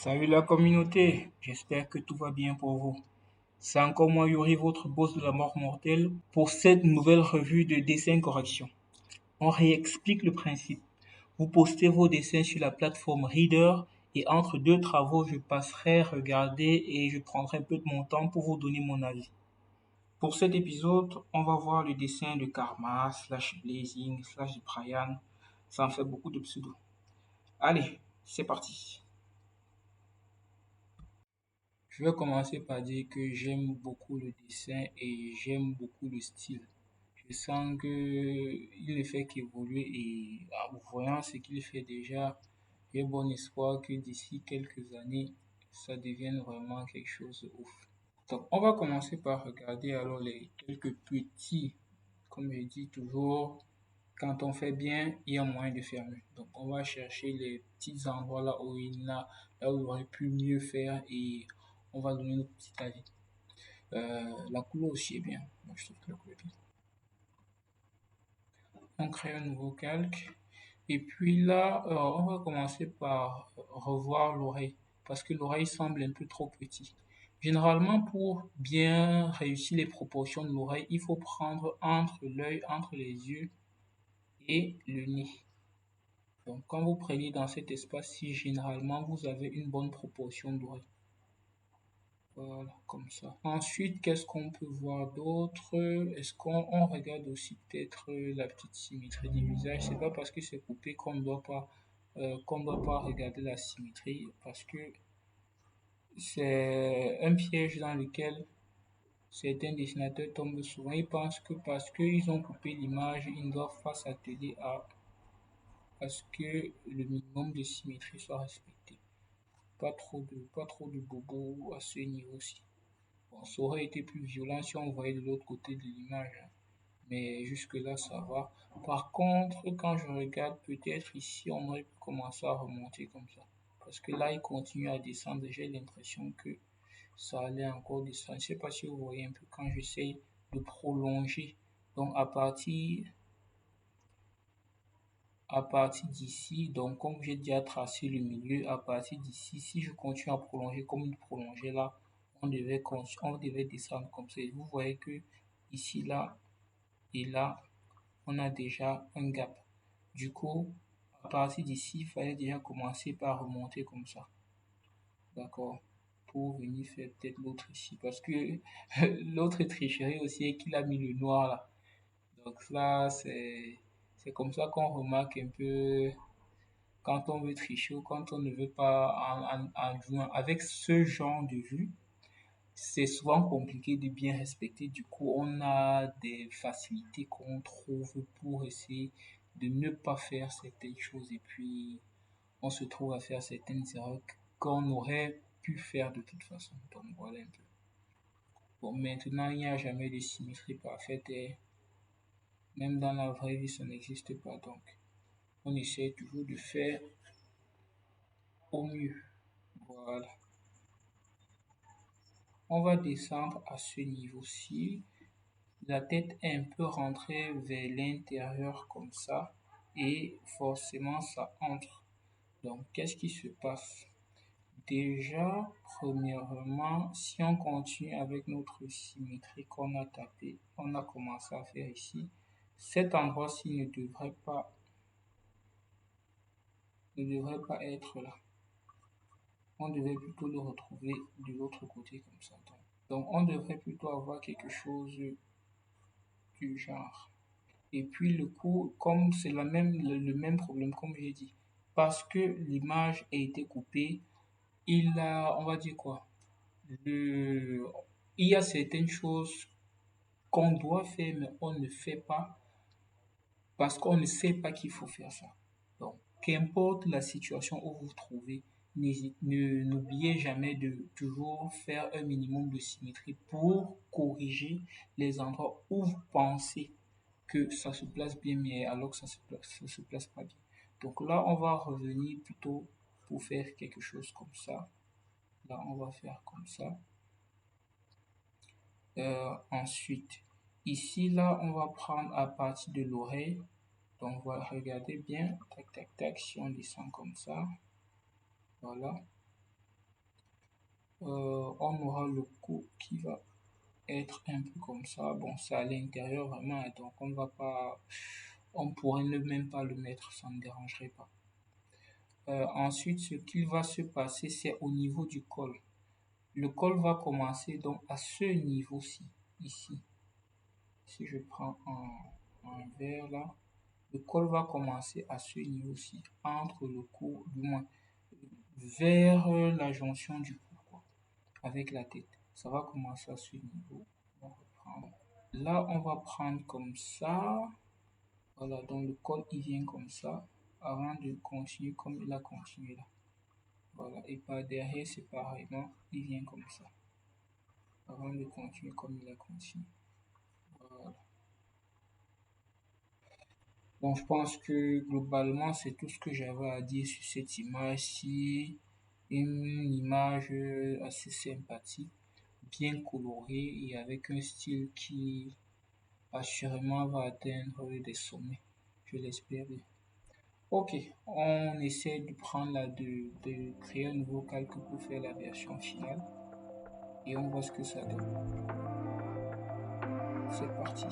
Salut la communauté, j'espère que tout va bien pour vous. C'est encore moi Yuri, votre boss de la mort mortelle, pour cette nouvelle revue de dessin correction. On réexplique le principe. Vous postez vos dessins sur la plateforme Reader et entre deux travaux, je passerai regarder et je prendrai un peu de mon temps pour vous donner mon avis. Pour cet épisode, on va voir le dessin de Karma, slash Blazing, slash Brian. Ça en fait beaucoup de pseudo. Allez, c'est parti. Je vais commencer par dire que j'aime beaucoup le dessin et j'aime beaucoup le style. Je sens que il ne fait qu'évoluer et en voyant ce qu'il fait déjà, j'ai bon espoir que d'ici quelques années, ça devienne vraiment quelque chose de ouf. Donc, on va commencer par regarder alors les quelques petits, comme je dis toujours, quand on fait bien, il y a moyen de faire mieux. Donc, on va chercher les petits endroits là où il aurait pu mieux faire et on va donner notre petit avis. La couleur aussi est bien. Moi, je trouve que la couleur est bien. On crée un nouveau calque. Et puis là, on va commencer par revoir l'oreille. Parce que l'oreille semble un peu trop petite. Généralement, pour bien réussir les proportions de l'oreille, il faut prendre entre l'œil, entre les yeux et le nez. Donc, quand vous prenez dans cet espace-ci, généralement, vous avez une bonne proportion d'oreille. Voilà, comme ça. Ensuite, qu'est-ce qu'on peut voir d'autre? Est-ce qu'on regarde aussi peut-être la petite symétrie du visage? C'est pas parce que c'est coupé qu'on doit pas regarder la symétrie, parce que c'est un piège dans lequel certains dessinateurs tombent souvent. Ils pensent que parce qu'ils ont coupé l'image, ils ne doivent pas s'atteler à ce que le minimum de symétrie soit respecté. Pas trop de bobo à ce niveau-ci. Bon, ça aurait été plus violent si on voyait de l'autre côté de l'image, hein. Mais jusque-là, ça va. Par contre, quand je regarde, peut-être ici, on aurait pu commencer à remonter comme ça. Parce que là, il continue à descendre. J'ai l'impression que ça allait encore descendre. Je ne sais pas si vous voyez un peu quand j'essaye de prolonger. Donc, à partir d'ici, donc comme j'ai déjà tracé le milieu, à partir d'ici, si je continue à prolonger comme il prolongeait là, on devait descendre comme ça. Et vous voyez que ici, là et là, on a déjà un gap. Du coup, à partir d'ici, il fallait déjà commencer par remonter comme ça. D'accord? Pour venir faire peut-être l'autre ici. Parce que l'autre tricherie aussi est qu'il a mis le noir là. Donc là, c'est comme ça qu'on remarque un peu quand on veut tricher ou quand on ne veut pas en jouant avec ce genre de vue. C'est souvent compliqué de bien respecter. Du coup, on a des facilités qu'on trouve pour essayer de ne pas faire certaines choses et puis on se trouve à faire certaines erreurs qu'on aurait pu faire de toute façon. Donc voilà un peu. Bon, maintenant, il n'y a jamais de symétrie parfaite et même dans la vraie vie, ça n'existe pas. Donc, on essaie toujours de faire au mieux. Voilà. On va descendre à ce niveau-ci. La tête est un peu rentrée vers l'intérieur comme ça et forcément ça entre. Donc, qu'est-ce qui se passe? Déjà, premièrement, si on continue avec notre symétrie qu'on a tapé, on a commencé à faire ici, cet endroit-ci ne devrait pas être là. On devait plutôt le retrouver de l'autre côté comme ça. Donc, on devrait plutôt avoir quelque chose du genre. Et puis le coup, comme c'est le même problème, comme j'ai dit, parce que l'image a été coupée, on va dire quoi, il y a certaines choses qu'on doit faire, mais on ne fait pas parce qu'on ne sait pas qu'il faut faire ça. Donc, qu'importe la situation où vous vous trouvez, n'oubliez jamais de toujours faire un minimum de symétrie pour corriger les endroits où vous pensez que ça se place bien, mais alors que ça se place pas bien. Donc là, on va revenir plutôt pour faire quelque chose comme ça. Là, on va faire comme ça. Ensuite, ici, là, on va prendre à partir de l'oreille. Donc, voilà, regardez bien. Tac, tac, tac. Si on descend comme ça. Voilà. on aura le cou qui va être un peu comme ça. Bon, c'est à l'intérieur vraiment, donc on va pas, on pourrait ne même pas le mettre, ça ne dérangerait pas. Ensuite, ce qu'il va se passer, c'est au niveau du col. Le col va commencer donc à ce niveau-ci, ici. Si je prends un vert là, le col va commencer à ce niveau-ci, entre le cou, du moins vers la jonction du cou, quoi, avec la tête. Ça va commencer à ce niveau. On va reprendre. Là, on va prendre comme ça. Voilà, donc le col il vient comme ça, avant de continuer comme il a continué là. Voilà, et par derrière, c'est pareillement, il vient comme ça, avant de continuer comme il a continué. Voilà. Bon, je pense que globalement, c'est tout ce que j'avais à dire sur cette image-ci. Une image assez sympathique, bien colorée et avec un style qui assurément va atteindre des sommets. Je l'espère bien. Ok, on essaie de prendre de créer un nouveau calque pour faire la version finale et on voit ce que ça donne. C'est parti.